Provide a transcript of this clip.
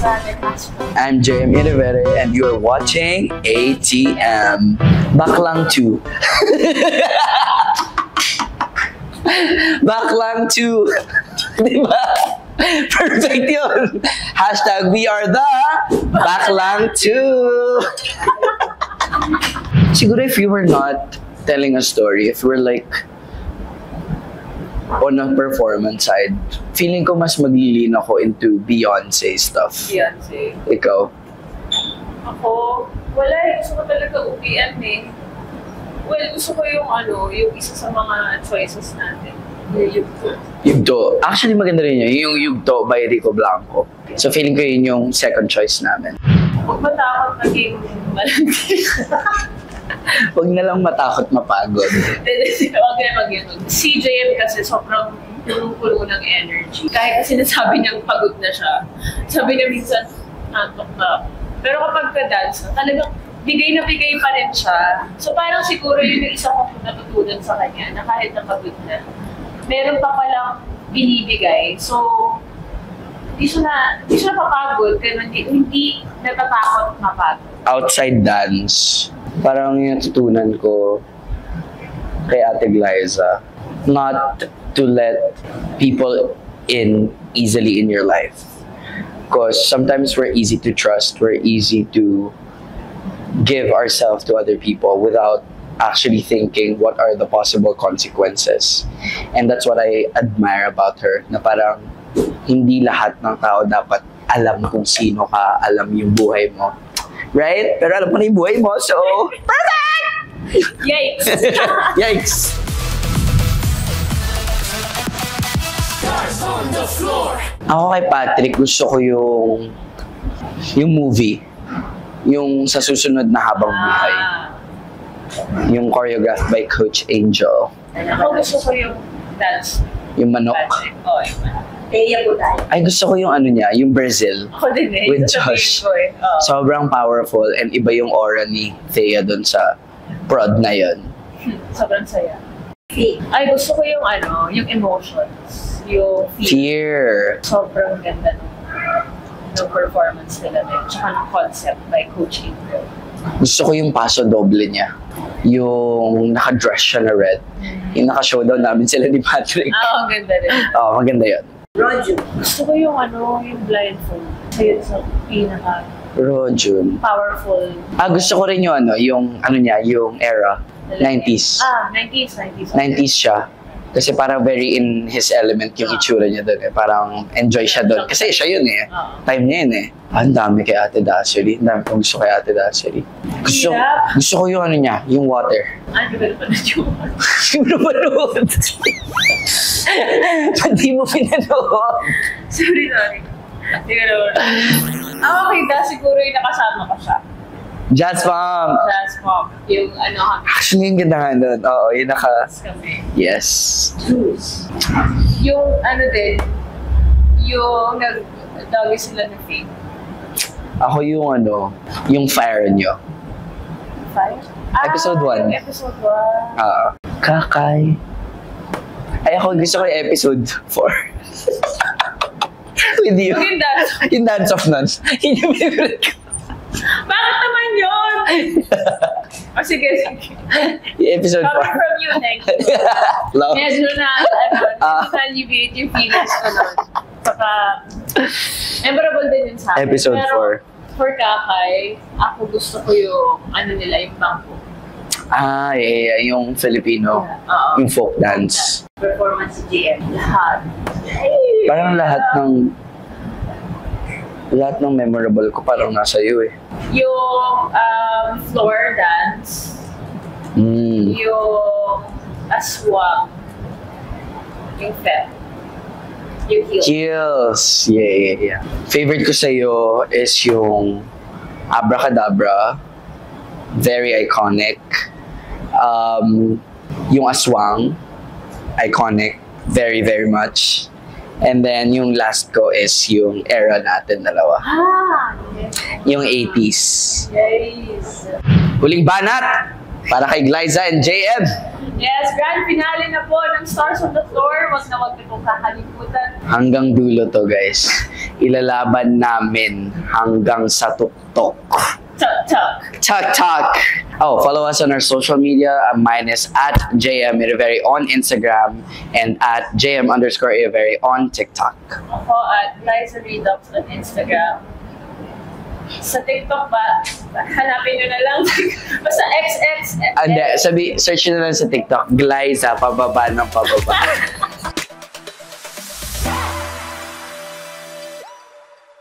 I'm JM Irivere and you're watching ATM. Baklang 2. Baklang 2. Diba? Perfect yun. Hashtag we are the Baklang 2. Siguro if you were not telling a story, if we're like on a performance side, feeling ko mas maglilin ako into Beyonce stuff. Beyonce. Ikaw? Ako, wala eh. Gusto ko talaga OPM eh. Well, gusto ko yung yung isa sa mga choices natin. Yung Yugto. Yugto. Actually, maganda rin yun. Yung Yugto by Rico Blanco. So, feeling ko yun yung second choice namin. Huwag matakot maging malandi. Huwag na lang matakot mapagod. Si JM kasi sobrang puno ng energy. Kahit kasi sinasabi niyang pagod na siya, sabi niya minsan, antok na. Pero kapag ka-dance, talagang bigay na bigay pa rin siya. So parang siguro yun yung isa kong natutunan sa kanya, na kahit napagod na, meron pa palang binibigay. So, hindi siya napapagod, kaya hindi natatakot mapagod. Outside dance, parang yung natutunan ko kay Ate Glyza, not to let people in easily in your life. Because sometimes we're easy to trust, we're easy to give ourselves to other people without actually thinking what are the possible consequences. And that's what I admire about her, na parang hindi lahat ng tao dapat alam kung sino ka, alam yung buhay mo. Right? Pero alam mo na yung buhay mo, so perfect! Yikes! Yikes! Ako kay Patrick, gusto ko yung movie. Yung sa susunod na habang buhay. Yung choreographed by Coach Angel. Ako gusto ko yung dance. Yung manok. Oo, yung manok. Teya po tayo. Ay, gusto ko yung niya, yung Brazil. Ako din eh. With Josh. Sobrang powerful and iba yung aura ni Thea dun sa prod na yun. Sobrang saya. Ay, gusto ko yung yung emotions. Yung Fear. Sobrang ganda ng performance nila din. Tsaka ng concept by Coach Angel. Gusto ko yung paso doble niya. Yung naka-dress siya na red. Yung naka-showdown namin sila ni Patrick. Ang ganda rin. Oo, maganda yun. Rojo. Gusto ko yung yung blindfold. Ayun sa pinaka Rojun. powerful. Gusto ko rin yung yung niya, yung era. 90s. 90s. 90s siya. Kasi parang very in his element yung itsura niya doon eh. Parang enjoy siya doon. Kasi siya yun eh. Time niya yun eh. Ang dami kay Ate Dassery. Ang dami kong gusto kay Ate Dassery. Gusto ko yung niya, yung water. Hindi ko na yung Hindi mo manood. Hindi mo pinanood. Sorry. Hindi ko na okay, siguro yung nakasama ko siya. Jazz Funk. Jazz Funk. Yung Actually, yung ganda nga doon. Oo, yung kami. Yes. Juice. Yung din, yung nag-doggy sila ng fake. Ako yung yung fire nyo. Fire? Episode 1. Episode 1. Kakay. Ay, ako gusto ko yung episode 4. With you. Yung dance of nuns. Yun yung favorite ko. Bakit naman yun? Sige. Yung episode 4. Coming from you next. Love. Medyo na, alleviate yung feelings ko nun. Saka, memorable din yun sa akin. Episode 4. Pero, for Kakay, ako gusto ko yung, nila, yung bangko. Yung Filipino. Yung folk dance. Performance si JM. Lahat. Parang lahat ng memorable ko parang nasa iyo eh. Yung floor dance. Yung aswang. Yung fep. Yung Heels. Yeah. Favorite ko sa iyo is yung Abracadabra. Very iconic. Yung aswang. Iconic. Very, very much. And then, yung last ko is yung era natin dalawa. Yes. Yung 80s. Yes. Huling banat! Para kay Glyza and JM. Yes, grand finale na po ng Stars on the Floor. Wag na wag niyo pong kakalimutan Hanggang dulo to, guys. Ilalaban namin hanggang sa tuktok. Chak, chak. Talk, talk. Oh, follow us on our social media. Mine is at JM Riveri on Instagram and at JM_Riveri on TikTok. Ako at Liza Redux on Instagram. Sa TikTok ba? Hanapin nyo na lang. Basta XX. Search nyo na lang sa TikTok. Glyza, pababa ng pababa.